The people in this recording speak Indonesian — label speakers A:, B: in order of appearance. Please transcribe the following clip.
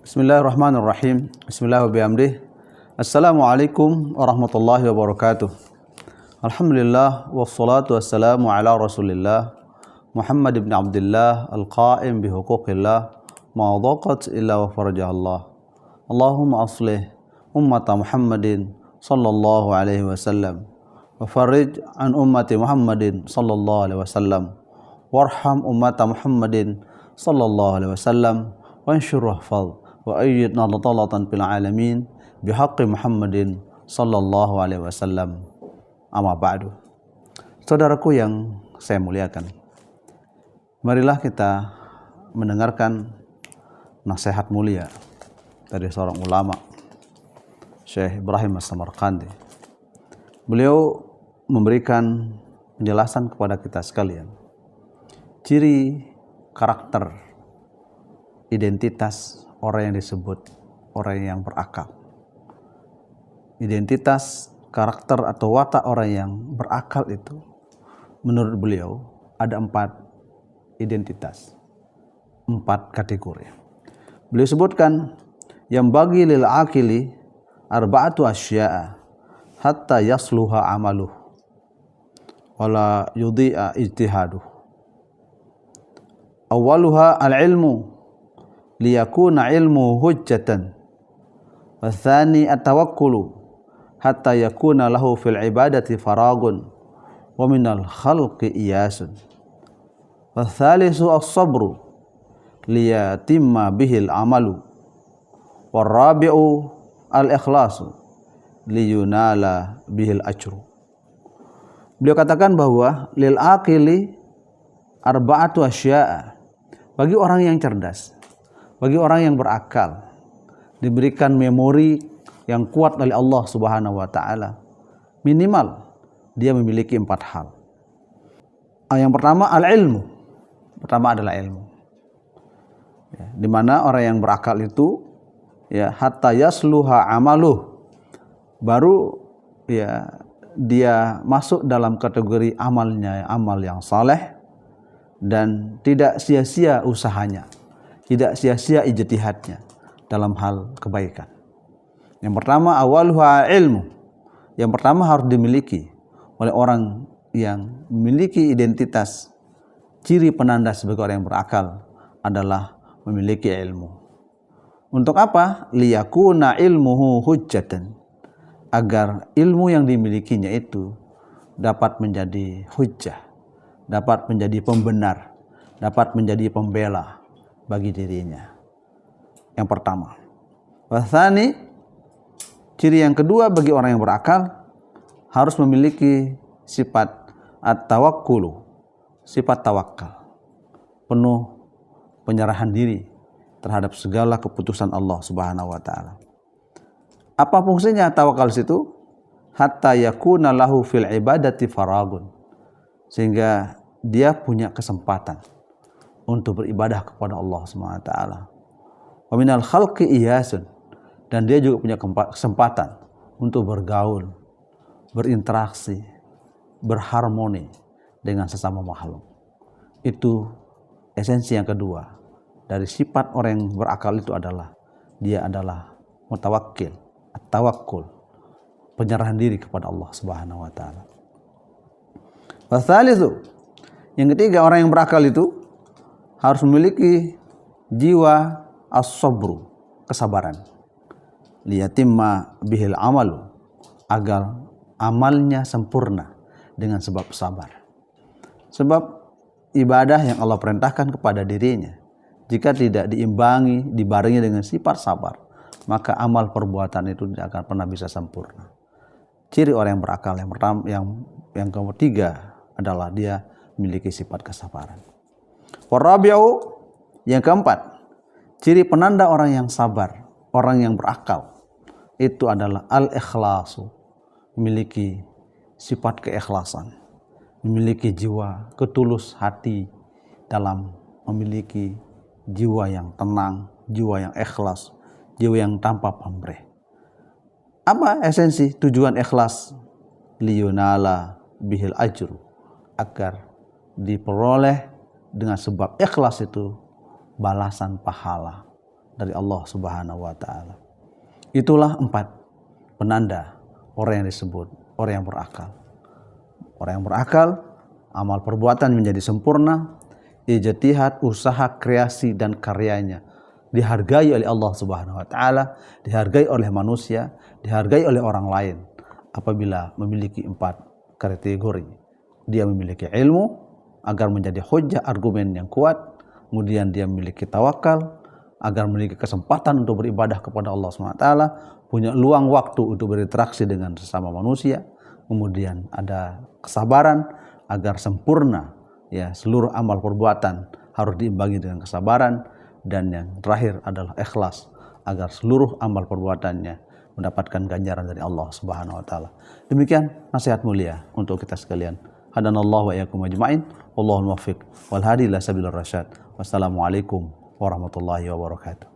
A: Bismillahirrahmanirrahim. Bismillahirrahmanirrahim. Assalamualaikum warahmatullahi wabarakatuh. Alhamdulillah wassalatu wassalamu ala Rasulillah Muhammad ibn Abdullah al-qa'im bihuquqillah ma dhaqat illa wa farajahallah. Allahumma aslih ummata Muhammadin sallallahu alaihi wasallam wa farij an ummati Muhammadin sallallahu alaihi wasallam warham ummata Muhammadin sallallahu alaihi wasallam wa anshur wahfadh wa ayyidna latallatan fil alamin bihaqqi Muhammadin sallallahu alaihi wasallam. Amma ba'du. Saudaraku yang saya muliakan, marilah kita mendengarkan nasihat mulia dari seorang ulama, Syekh Ibrahim As-Samarqandi. Beliau memberikan penjelasan kepada kita sekalian ciri karakter identitas orang yang disebut orang yang berakal. Identitas, karakter atau watak orang yang berakal itu menurut beliau ada 4 identitas, 4 kategori. Beliau sebutkan yang bagi lil akili arba'atu asya'a hatta yasluha amaluh wala yudhi'a ijtihaduh. Awaluha al-ilmu liyakuna ilmu hujjatan wa tsani at-tawakkulu hatta yakuna lahu fil ibadati faragun wa minal khalqi iyasun wa tsalisu as-sabru liyatimma bihil amalu war rabi'u al-ikhlasu liyunala bihil ajru. Beliau katakan bahwa lil aqili arba'atu asya'a, bagi orang yang cerdas, bagi orang yang berakal, diberikan memori yang kuat oleh Allah Subhanahu wa taala, minimal dia memiliki 4 hal. Yang pertama al-ilmu. Pertama adalah ilmu. Ya, di mana orang yang berakal itu ya hatta yasluha amaluh, baru ya dia masuk dalam kategori amalnya amal yang saleh dan tidak sia-sia usahanya, tidak sia-sia ijtihadnya dalam hal kebaikan. Yang pertama awaluha ilmu. Yang pertama harus dimiliki oleh orang yang memiliki identitas, ciri penanda sebagai orang yang berakal adalah memiliki ilmu. Untuk apa? Liyakuna ilmuhu hujjatan, agar ilmu yang dimilikinya itu dapat menjadi hujjah, dapat menjadi pembenar, dapat menjadi pembela bagi dirinya. Yang pertama. Wasani, ciri yang kedua bagi orang yang berakal harus memiliki sifat at-tawakkulu, sifat tawakal, penuh penyerahan diri terhadap segala keputusan Allah Subhanahu wa taala. Apa fungsinya tawakal situ? Hatta yakuna lahu fil ibadati faragun, sehingga dia punya kesempatan untuk beribadah kepada Allah Subhanahu wa taala. Wa minal khalqi iyasun, dan dia juga punya kesempatan untuk bergaul, berinteraksi, berharmoni dengan sesama makhluk. Itu esensi yang kedua dari sifat orang yang berakal itu adalah dia adalah mutawakkil, at-tawakkul, penyerahan diri kepada Allah Subhanahu wa taala. Wasalitsu, yang ketiga orang yang berakal itu harus memiliki jiwa as-sabru, kesabaran. Liyatimma bihil amalu, agar amalnya sempurna dengan sebab sabar. Sebab ibadah yang Allah perintahkan kepada dirinya, jika tidak diimbangi, dibarengi dengan sifat sabar, maka amal perbuatan itu tidak akan pernah bisa sempurna. Ciri orang yang berakal yang pertama, yang ketiga adalah dia memiliki sifat kesabaran. Warabi'u, yang keempat, ciri penanda orang yang sabar, orang yang berakal, itu adalah al-ikhlasu, memiliki sifat keikhlasan, memiliki jiwa ketulus hati dalam memiliki jiwa yang tenang, jiwa yang ikhlas, jiwa yang tanpa pamrih. Apa esensi tujuan ikhlas? Liyunala bihil ajru, agar diperoleh dengan sebab ikhlas itu balasan pahala, dari Allah Subhanahu wa taala. Itulah 4 penanda orang yang disebut orang yang berakal. Orang yang berakal, amal perbuatan menjadi sempurna, ijtihad, usaha, kreasi dan karyanya dihargai oleh Allah Subhanahu wa taala, dihargai oleh manusia, dihargai oleh orang lain apabila memiliki 4 kategori. Dia memiliki ilmu agar menjadi hujjah, argumen yang kuat, kemudian dia memiliki tawakal agar memiliki kesempatan untuk beribadah kepada Allah SWT, punya luang waktu untuk berinteraksi dengan sesama manusia, kemudian ada kesabaran agar sempurna, ya, seluruh amal perbuatan harus diimbangi dengan kesabaran, dan yang terakhir adalah ikhlas agar seluruh amal perbuatannya mendapatkan ganjaran dari Allah Subhanahu wa taala. Demikian nasihat mulia untuk kita sekalian. Hadanallahu wa iyyakum ajma'in. Wallahul muwaffiq wal hadi ila sabilir rasyad. Wassalamualaikum warahmatullahi wabarakatuh.